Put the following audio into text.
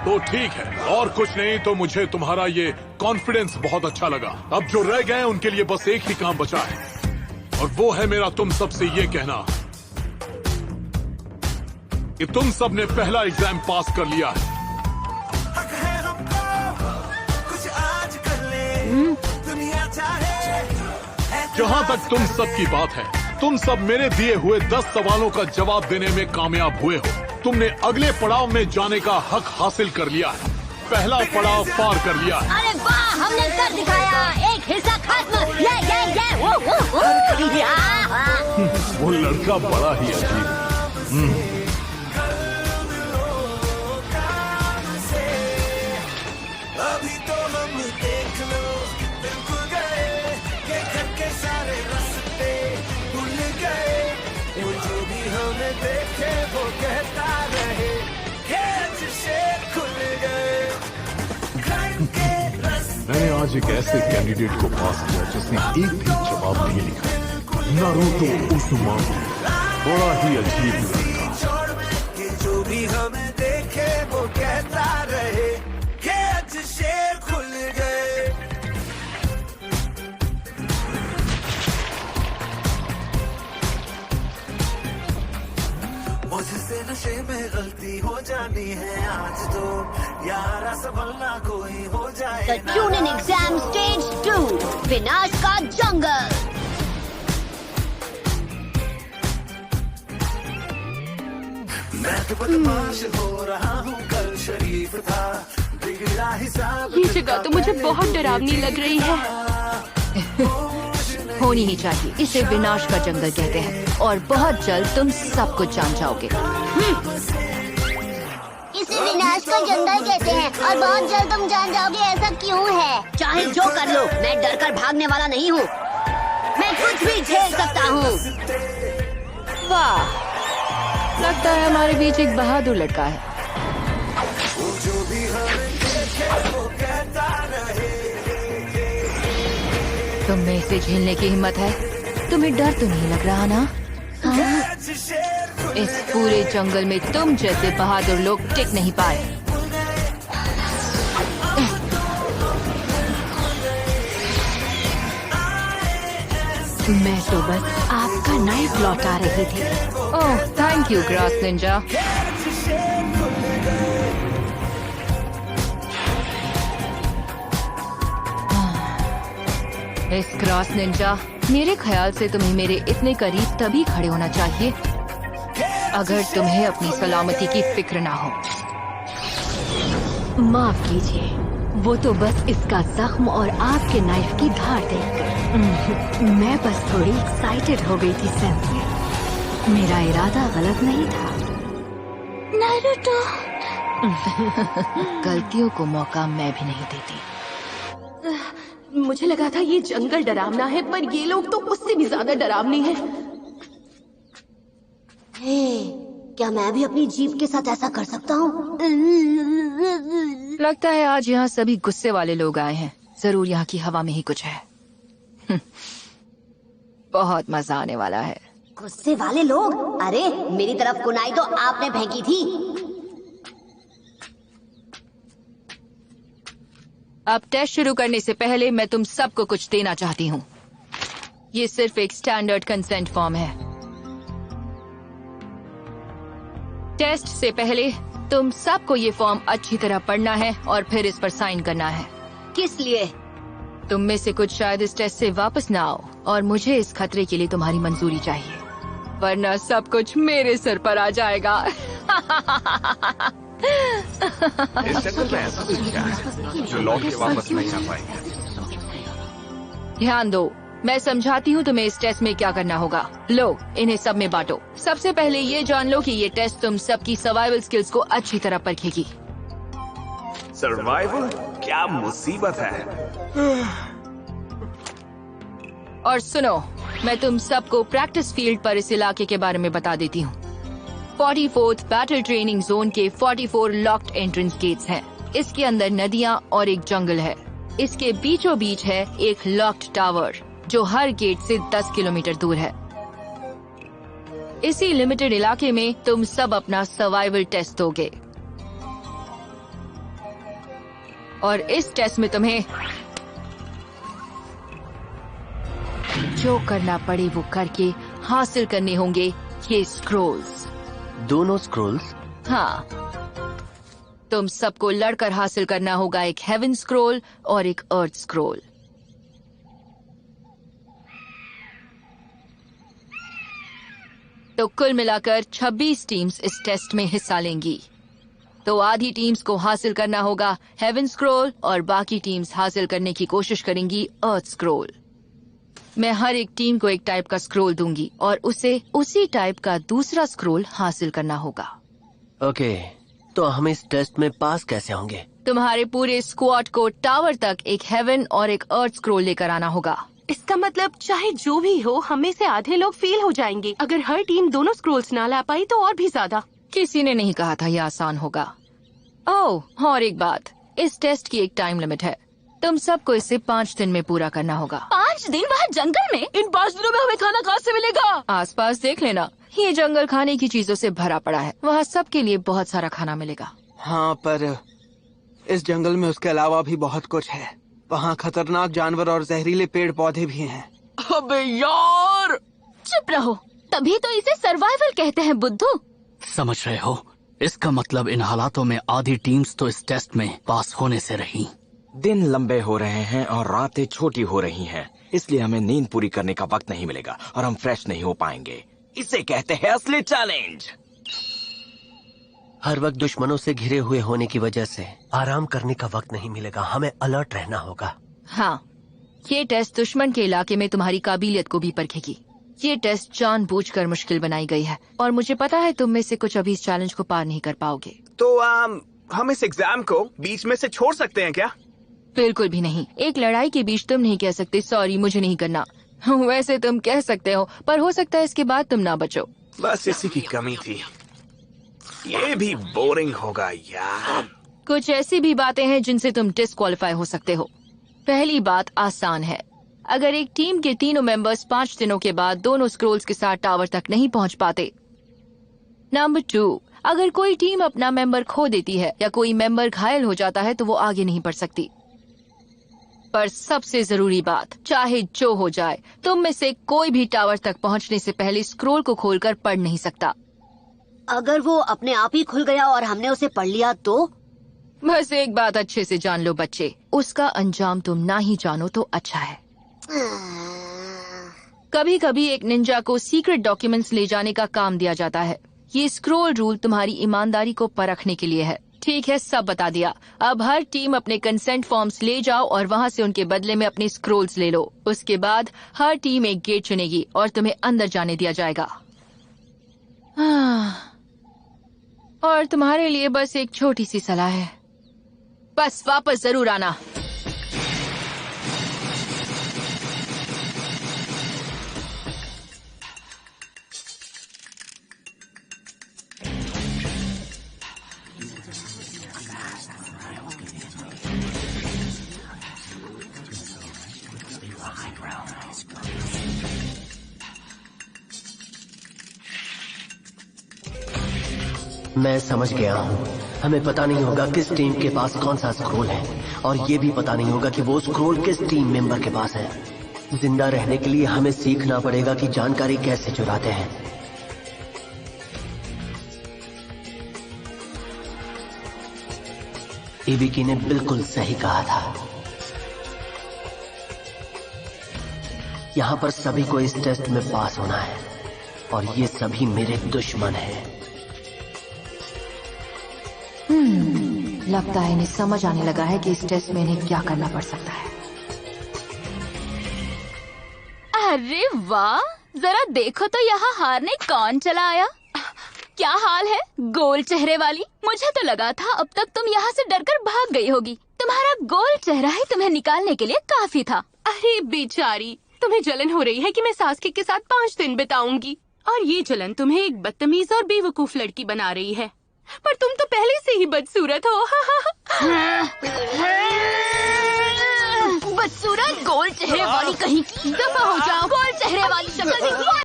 तो ठीक है, और कुछ नहीं तो मुझे तुम्हारा ये कॉन्फिडेंस बहुत अच्छा लगा। अब जो रह गए उनके लिए बस एक ही काम बचा है, और वो है मेरा तुम सबसे ये कहना कि तुम सब ने पहला एग्जाम पास कर लिया है। जहां तक तुम सब की बात है, तुम सब मेरे दिए हुए 10 सवालों का जवाब देने में कामयाब हुए हो। तुमने अगले पड़ाव में जाने का हक हासिल कर लिया है। पहला पड़ाव पार कर लिया है। अरे वाह, हमने कर दिखाया। एक हिस्सा खत्म। ये वो लड़का बड़ा ही अजीब। अभी तो हम देख लो, दिल खुल गए, ये घर के सारे रास्ते भूल गए। वो जो भी हमें देखे वो कहता रहे, ये शेर खुल गए। मैंने आज एक ऐसे कैंडिडेट को पास किया जिसने एक भी जवाब नहीं लिखा। नारुतो उज़ुमाकी, बड़ा ही अजीब लड़का। ये जो भी हमें देखे वो कहता रहे, ये आज शेर खुल गए। मुझसे नशे में गलती हो जानी है आज तो, यारा संभलना कोई हो जाए। The Chunin Exam Stage 2, विनाश का जंगल। मैं तो बदमाश हो रहा हूँ, कल शरीफ था, बिगड़ा हिसाब। ये जगह तो मुझे बहुत डरावनी लग रही है। होनी ही चाहिए। इसे विनाश का जंगल कहते हैं और बहुत जल्द तुम सब कुछ जान जाओगे। इसे विनाश का जंगल कहते हैं और बहुत जल्द तुम जान जाओगे। ऐसा क्यों है? चाहे जो कर लो, मैं डर कर भागने वाला नहीं हूँ। मैं कुछ भी झेल सकता हूँ। वाह, लगता है हमारे बीच एक बहादुर लड़का है। जो भी हमें देखे वो कहता रहे। तुम में इसे झेलने की हिम्मत है? तुम्हें डर तो नहीं लग रहा ना? हाँ? इस पूरे जंगल में तुम जैसे बहादुर लोग टिक नहीं पाए। मैं तो बस आपका नाइफ लौटा रही थी। ओह, थैंक यू ग्रास निंजा। इस ग्रास निंजा, मेरे ख्याल से तुम्हें मेरे इतने करीब तभी खड़े होना चाहिए अगर तुम्हें अपनी सलामती की फिक्र ना हो। माफ कीजिए, वो तो बस इसका जख्म और आपके नाइफ की धार देखकर मैं बस थोड़ी एक्साइटेड हो गई थी सेंसे। मेरा इरादा गलत नहीं था। नारुतो। गलतियों को मौका मैं भी नहीं देती। मुझे लगा था ये जंगल डरावना है, पर ये लोग तो उससे भी ज्यादा डरावनी हैं। हे, क्या मैं भी अपनी जीप के साथ ऐसा कर सकता हूँ? लगता है आज यहाँ सभी गुस्से वाले लोग आए हैं। जरूर यहाँ की हवा में ही कुछ है। बहुत मजा आने वाला है। गुस्से वाले लोग? अरे, मेरी तरफ कुनाई तो आपने फेंकी थी। अब टेस्ट शुरू करने से पहले मैं तुम सबको कुछ देना चाहती हूँ। ये सिर्फ एक स्टैंडर्ड कंसेंट फॉर्म है। टेस्ट से पहले तुम सबको ये फॉर्म अच्छी तरह पढ़ना है और फिर इस पर साइन करना है। किस लिए? तुम में से कुछ शायद इस टेस्ट से वापस ना आओ और मुझे इस खतरे के लिए तुम्हारी मंजूरी चाहिए, वरना सब कुछ मेरे सर पर आ जाएगा। इस जंगल में ऐसा कुछ क्या है जो लौट के वापस नहीं आ पाएंगे? ध्यान दो, मैं समझाती हूँ तुम्हें इस टेस्ट में क्या करना होगा। लो, इन्हें सब में बांटो। सबसे पहले ये जान लो कि ये टेस्ट तुम सबकी सर्वाइवल स्किल्स को अच्छी तरह परखेगी। सर्वाइवल? क्या मुसीबत है। और सुनो, मैं तुम सबको प्रैक्टिस फील्ड पर इस इलाके के बारे में बता देती हूँ। 44th बैटल ट्रेनिंग जोन के 44 लॉक्ड एंट्रेंस गेट्स हैं। इसके अंदर नदियाँ और एक जंगल है। इसके बीचों बीच है एक लॉक्ड टावर जो हर गेट से 10 किलोमीटर दूर है। इसी लिमिटेड इलाके में तुम सब अपना सर्वाइवल टेस्ट दोगे। और इस टेस्ट में तुम्हें जो करना पड़े वो करके हासिल करने होंगे ये स्क्रोल्स। दोनों स्क्रोल्स? हाँ, तुम सबको लड़कर हासिल करना होगा एक हेवन स्क्रोल और एक अर्थ स्क्रोल। तो कुल मिलाकर 26 टीम्स इस टेस्ट में हिस्सा लेंगी। तो आधी टीम्स को हासिल करना होगा हेवन स्क्रोल और बाकी टीम्स हासिल करने की कोशिश करेंगी अर्थ स्क्रोल। मैं हर एक टीम को एक टाइप का स्क्रोल दूंगी और उसे उसी टाइप का दूसरा स्क्रोल हासिल करना होगा। ओके, तो हम इस टेस्ट में पास कैसे होंगे? तुम्हारे पूरे स्क्वाड को टावर तक एक हेवन और एक अर्थ स्क्रोल लेकर आना होगा। इसका मतलब चाहे जो भी हो, हमें से आधे लोग फेल हो जाएंगे। अगर हर टीम दोनों स्क्रोल्स ना ला पाई तो और भी ज्यादा। किसी ने नहीं कहा था यह आसान होगा। ओह, और एक बात, इस टेस्ट की एक टाइम लिमिट है। तुम सबको इसे 5 दिन में पूरा करना होगा। 5 दिन वहाँ जंगल में? इन 5 दिनों में हमें खाना कहाँ से मिलेगा? आसपास देख लेना, ये जंगल खाने की चीजों से भरा पड़ा है। वहाँ सबके लिए बहुत सारा खाना मिलेगा। हाँ, पर इस जंगल में उसके अलावा भी बहुत कुछ है। वहाँ खतरनाक जानवर और जहरीले पेड़ पौधे भी हैं। अबे यार! चुप रहो, तभी तो इसे सर्वाइवल कहते हैं बुद्धू। समझ रहे हो? इसका मतलब इन हालातों में आधी टीम्स तो इस टेस्ट में पास होने से रही। दिन लंबे हो रहे हैं और रातें छोटी हो रही हैं, इसलिए हमें नींद पूरी करने का वक्त नहीं मिलेगा और हम फ्रेश नहीं हो पाएंगे। इसे कहते हैं असली चैलेंज। हर वक्त दुश्मनों से घिरे हुए होने की वजह से आराम करने का वक्त नहीं मिलेगा। हमें अलर्ट रहना होगा। हाँ, ये टेस्ट दुश्मन के इलाके में तुम्हारी काबिलियत को भी परखेगी। ये टेस्ट जानबूझकर मुश्किल बनाई गई है और मुझे पता है तुम में से कुछ अभी इस चैलेंज को पार नहीं कर पाओगे। तो हम इस एग्जाम को बीच में से छोड़ सकते हैं क्या? बिल्कुल भी नहीं। एक लड़ाई के बीच तुम नहीं कह सकते सॉरी मुझे नहीं करना। वैसे तुम कह सकते हो, पर हो सकता है इसके बाद तुम ना बचो। बस इसी की कमी थी। ये भी बोरिंग होगा यार। कुछ ऐसी भी बातें हैं जिनसे तुम डिस्क्वालीफाई हो सकते हो। पहली बात आसान है, अगर एक टीम के तीनों मेंबर्स 5 दिनों के बाद दोनों स्क्रोल्स के साथ टावर तक नहीं पहुंच पाते। नंबर 2, अगर कोई टीम अपना मेंबर खो देती है या कोई मेंबर घायल हो जाता है तो वो आगे नहीं बढ़ सकती। पर सबसे जरूरी बात, चाहे जो हो जाए, तुम में से कोई भी टावर तक पहुंचने से पहले स्क्रोल को खोलकर पढ़ नहीं सकता। अगर वो अपने आप ही खुल गया और हमने उसे पढ़ लिया तो? बस एक बात अच्छे से जान लो बच्चे, उसका अंजाम तुम ना ही जानो तो अच्छा है। कभी कभी एक निंजा को सीक्रेट डॉक्यूमेंट्स ले जाने का काम दिया जाता है। ये स्क्रोल रूल तुम्हारी ईमानदारी को परखने के लिए है। ठीक है, सब बता दिया। अब हर टीम अपने कंसेंट फॉर्म्स ले जाओ और वहाँ से उनके बदले में अपने स्क्रोल्स ले लो। उसके बाद हर टीम एक गेट चुनेगी और तुम्हें अंदर जाने दिया जाएगा। और तुम्हारे लिए बस एक छोटी सी सलाह है, बस वापस जरूर आना। मैं समझ गया हूँ। हमें पता नहीं होगा किस टीम के पास कौन सा स्क्रोल है और ये भी पता नहीं होगा कि वो स्क्रोल किस टीम मेंबर के पास है। जिंदा रहने के लिए हमें सीखना पड़ेगा कि जानकारी कैसे चुराते हैं। इबिकी ने बिल्कुल सही कहा था। यहाँ पर सभी को इस टेस्ट में पास होना है और ये सभी मेरे दुश्मन हैं। लगता है इन्हें समझ आने लगा है कि इस टेस्ट में इन्हें क्या करना पड़ सकता है। अरे वाह, जरा देखो तो यहाँ हारने कौन चला आया। क्या हाल है गोल चेहरे वाली? मुझे तो लगा था अब तक तुम यहाँ से डरकर भाग गई होगी। तुम्हारा गोल चेहरा ही तुम्हें निकालने के लिए काफी था। अरे बेचारी, तुम्हें जलन हो रही है कि मैं सास्के के साथ 5 दिन बिताऊंगी और ये जलन तुम्हें एक बदतमीज और बेवकूफ लड़की बना रही है। पर तुम तो पहले से ही बदसूरत हो। बदसूरत गोल चेहरे वाली कहीं की। दफा हो जाओ। गोल चेहरे वाली शक्ल